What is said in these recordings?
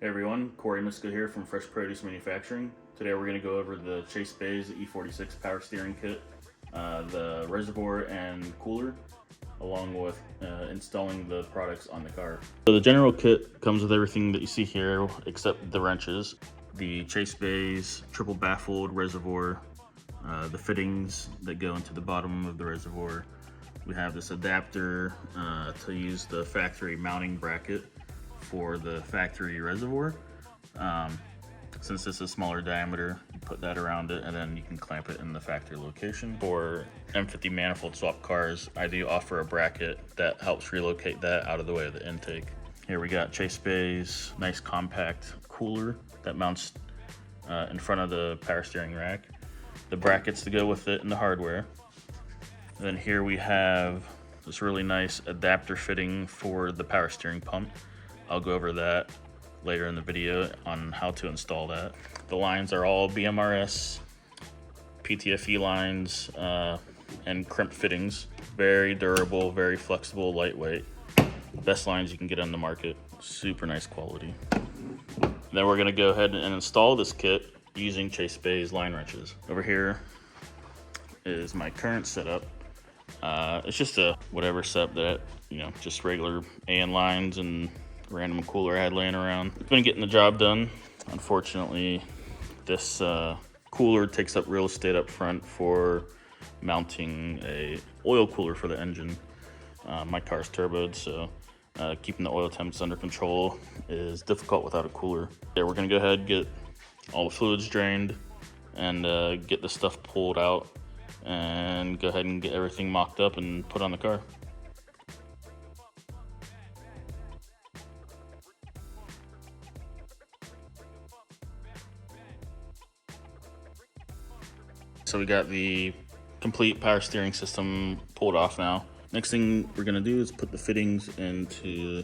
Hey everyone, Corey Misko here from Fresh Produce Manufacturing. Today we're going to go over the Chase Bay's E46 power steering kit, the reservoir and cooler, along with installing the products on the car. So the general kit comes with everything that you see here except the wrenches, the Chase Bay's triple baffled reservoir, the fittings that go into the bottom of the reservoir. We have this adapter to use the factory mounting bracket for the factory reservoir. Since it's a smaller diameter, you put that around it and then you can clamp it in the factory location. For M50 manifold swap cars, I do offer a bracket that helps relocate that out of the way of the intake. Here we got Chase Bay's nice compact cooler that mounts in front of the power steering rack, the brackets to go with it, and the hardware. And then here we have this really nice adapter fitting for the power steering pump. I'll go over that later in the video on how to install that. The lines are all BMRS, PTFE lines, and crimp fittings. Very durable, very flexible, lightweight. Best lines you can get on the market. Super nice quality. Then we're gonna go ahead and install this kit using Chase Bay's line wrenches. Over here is my current setup. It's just a whatever setup that, just regular AN lines and random cooler I had laying around. It's been getting the job done. Unfortunately, this cooler takes up real estate up front for mounting a oil cooler for the engine. My car's turboed, so keeping the oil temps under control is difficult without a cooler. Yeah, we're gonna go ahead and get all the fluids drained and get the stuff pulled out and go ahead and get everything mocked up and put on the car. So we got the complete power steering system pulled off now. Next thing we're gonna do is put the fittings into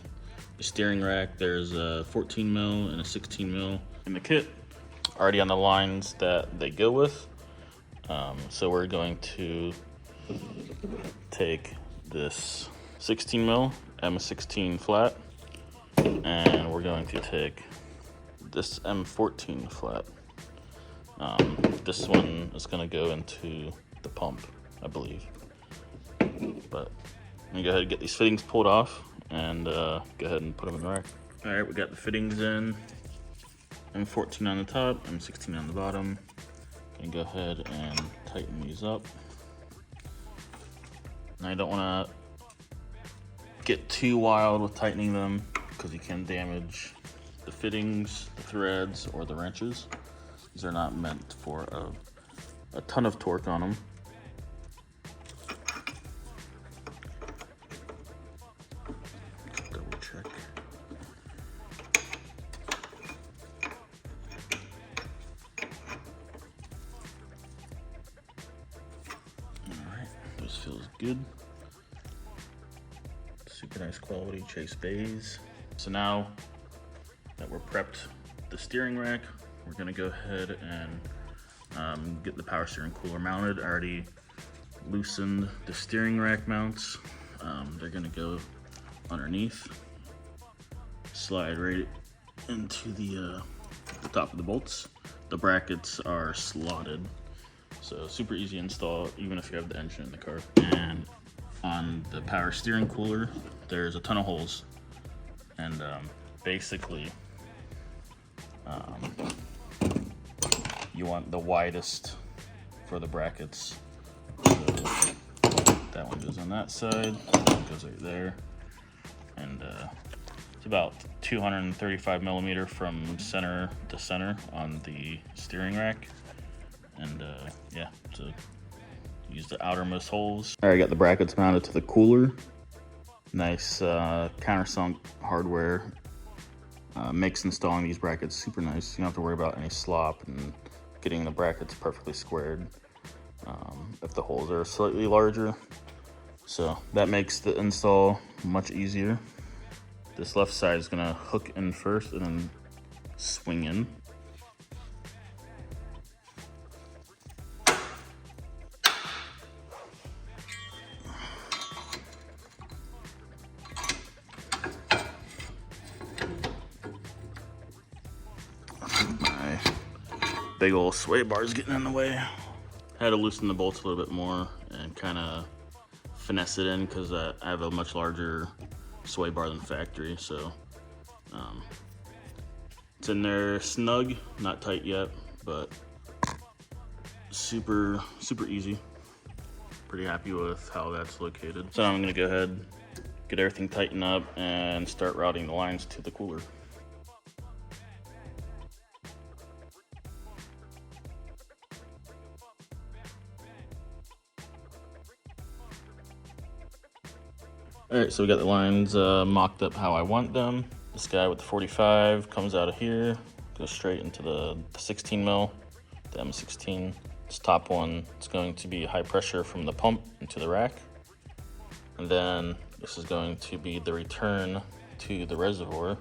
the steering rack. There's a 14 mil and a 16 mil in the kit, already on the lines that they go with. So we're going to take this 16 mil M16 flat, and we're going to take this M14 flat. This one is going to go into the pump, I believe. But let me go ahead and get these fittings pulled off and go ahead and put them in the rack. All right, we got the fittings in. M14 on the top, M16 on the bottom. Gonna go ahead and tighten these up. Now you don't want to get too wild with tightening them because you can damage the fittings, the threads, or the wrenches. These are not meant for a ton of torque on them. Double check. Alright, this feels good. Super nice quality Chase Bay's. So now that we're prepped the steering rack, we're gonna go ahead and get the power steering cooler mounted. I already loosened the steering rack mounts. They're gonna go underneath, slide right into the top of the bolts. The brackets are slotted, so super easy to install even if you have the engine in the car. And on the power steering cooler, there's a ton of holes, and basically you want the widest for the brackets. So that one goes on that side, that one goes right there, and it's about 235 millimeter from center to center on the steering rack. And yeah, so use the outermost holes. All right, I got the brackets mounted to the cooler. Nice countersunk hardware. Makes installing these brackets super nice. You don't have to worry about any slop and getting the brackets perfectly squared if the holes are slightly larger. So that makes the install much easier. This left side is gonna hook in first and then swing in. big old sway bars getting in the way. Had to loosen the bolts a little bit more and kind of finesse it in because I have a much larger sway bar than factory, so it's in there snug, not tight yet, but super easy. Pretty happy with how that's located. So now I'm gonna go ahead, get everything tightened up and start routing the lines to the cooler. All right, so we got the lines mocked up how I want them. This guy with the 45 comes out of here, goes straight into the 16 mil, the M16. This top one is going to be high pressure from the pump into the rack. And then this is going to be the return to the reservoir.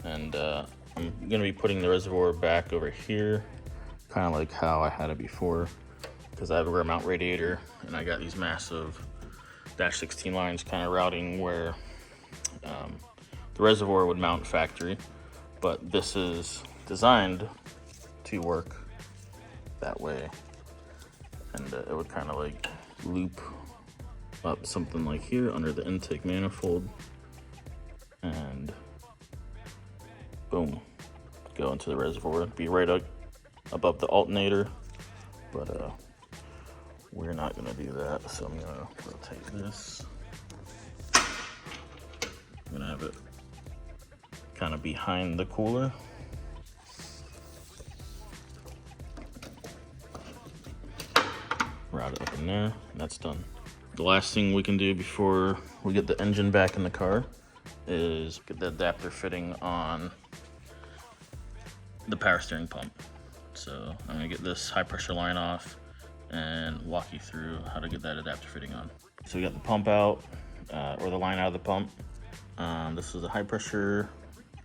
And I'm gonna be putting the reservoir back over here, kind of like how I had it before, because I have a rear mount radiator and I got these massive dash 16 lines kind of routing where the reservoir would mount factory, but this is designed to work that way, and it would kind of like loop up something like here under the intake manifold and boom, go into the reservoir. It'd be right up above the alternator, but we're not gonna do that, so I'm gonna rotate this. I'm gonna have it kind of behind the cooler. Route it up in there, and that's done. The last thing we can do before we get the engine back in the car is get the adapter fitting on the power steering pump. So I'm gonna get this high pressure line off and walk you through how to get that adapter fitting on. So we got the pump out, or the line out of the pump. This is a high pressure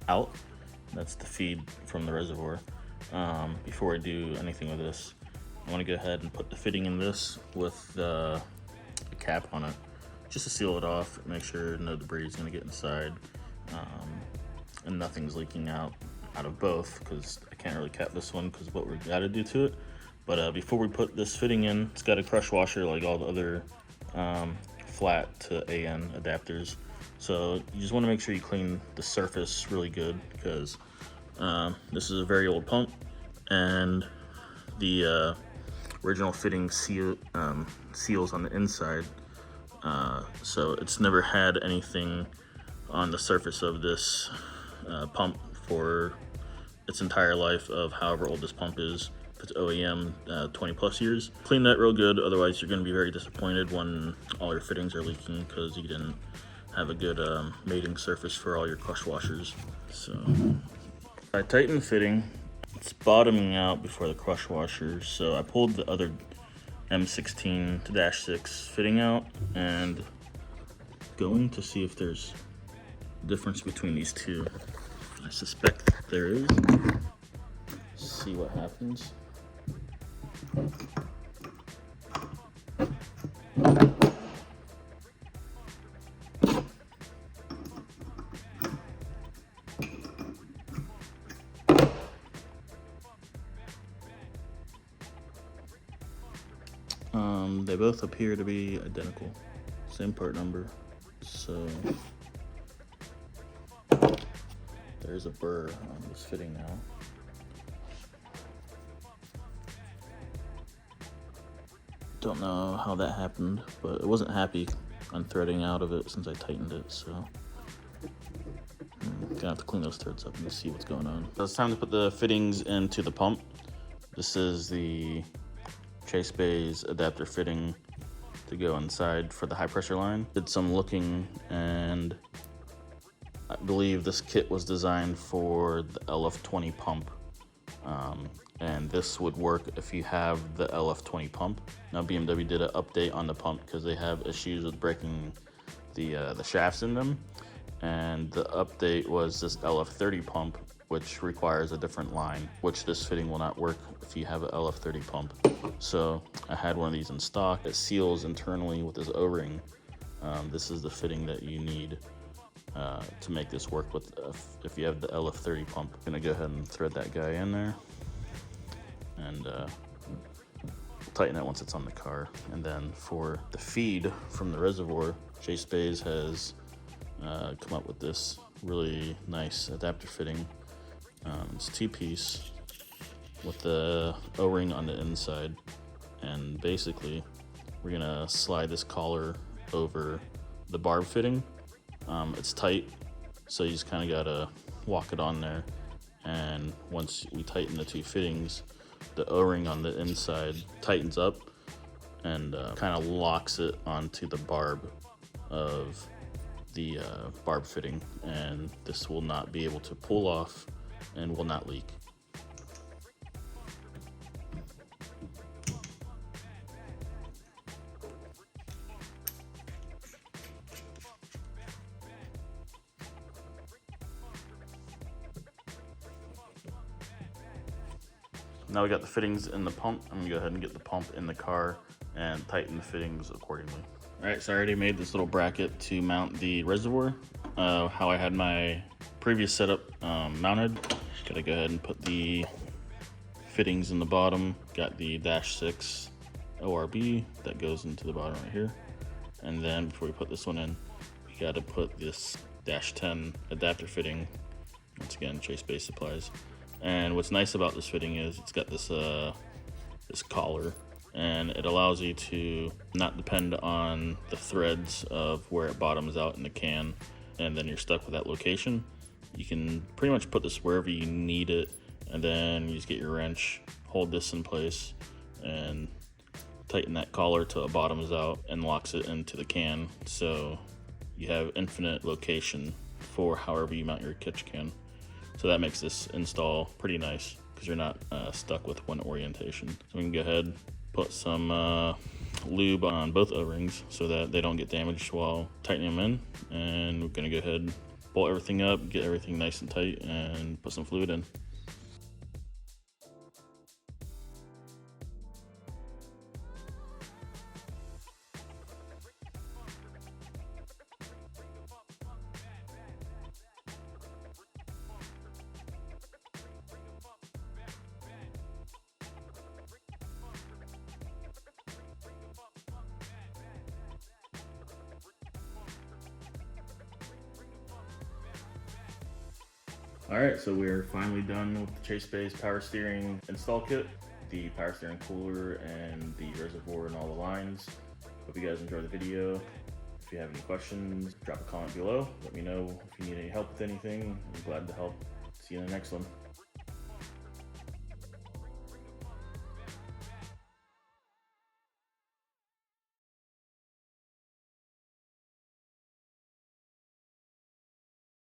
out. That's the feed from the reservoir. Before I do anything with this, I want to go ahead and put the fitting in this with a cap on it, just to seal it off, make sure no debris is going to get inside, and nothing's leaking out of both, because I can't really cap this one because of what we got to do to it. But before we put this fitting in, it's got a crush washer like all the other flat to AN adapters. So you just want to make sure you clean the surface really good, because this is a very old pump, and the original fitting seals on the inside. So it's never had anything on the surface of this pump for its entire life of however old this pump is. It's OEM 20 plus years. Clean that real good, otherwise you're going to be very disappointed when all your fittings are leaking because you didn't have a good mating surface for all your crush washers. So I tightened the fitting. It's bottoming out before the crush washers, so I pulled the other M16 to dash 6 fitting out and going to see if there's a difference between these two. I suspect there is. See what happens. They both appear to be identical, same part number, so there's a burr on this fitting now. Don't know how that happened, but it wasn't happy unthreading out of it since I tightened it, so I'm gonna have to clean those threads up and see what's going on. So it's time to put the fittings into the pump. This is the Chase Bay's adapter fitting to go inside for the high pressure line. Did some looking, and I believe this kit was designed for the LF20 pump. And this would work if you have the LF20 pump. Now BMW did an update on the pump because they have issues with breaking the shafts in them. And the update was this LF30 pump, which requires a different line, which this fitting will not work if you have an LF30 pump. So I had one of these in stock. It seals internally with this O-ring. This is the fitting that you need to make this work with if you have the LF30 pump. I'm gonna go ahead and thread that guy in there. and tighten it once it's on the car. And then for the feed from the reservoir, Chase Bays has come up with this really nice adapter fitting. It's 2-piece with the O-ring on the inside, and basically we're gonna slide this collar over the barb fitting. It's tight, so you just kind of gotta walk it on there, and once we tighten the 2 fittings, the O-ring on the inside tightens up and kind of locks it onto the barb of the barb fitting, and this will not be able to pull off and will not leak. Now we got the fittings in the pump. I'm gonna go ahead and get the pump in the car and tighten the fittings accordingly. All right, so I already made this little bracket to mount the reservoir. How I had my previous setup mounted. Gotta go ahead and put the fittings in the bottom. Got the -6 ORB that goes into the bottom right here. And then before we put this one in, we gotta put this -10 adapter fitting. Once again, Chase Base Supplies. And what's nice about this fitting is it's got this this collar, and it allows you to not depend on the threads of where it bottoms out in the can, and then you're stuck with that location. You can pretty much put this wherever you need it, and then you just get your wrench, hold this in place, and tighten that collar till it bottoms out and locks it into the can. So you have infinite location for however you mount your catch can. So that makes this install pretty nice because you're not stuck with one orientation. So we can go ahead, put some lube on both O-rings so that they don't get damaged while tightening them in. And we're gonna go ahead, bolt everything up, get everything nice and tight, and put some fluid in. All right, so we're finally done with the Chase Bays power steering install kit, the power steering cooler and the reservoir and all the lines. Hope you guys enjoyed the video. If you have any questions, drop a comment below. Let me know if you need any help with anything. I'm glad to help. See you in the next one.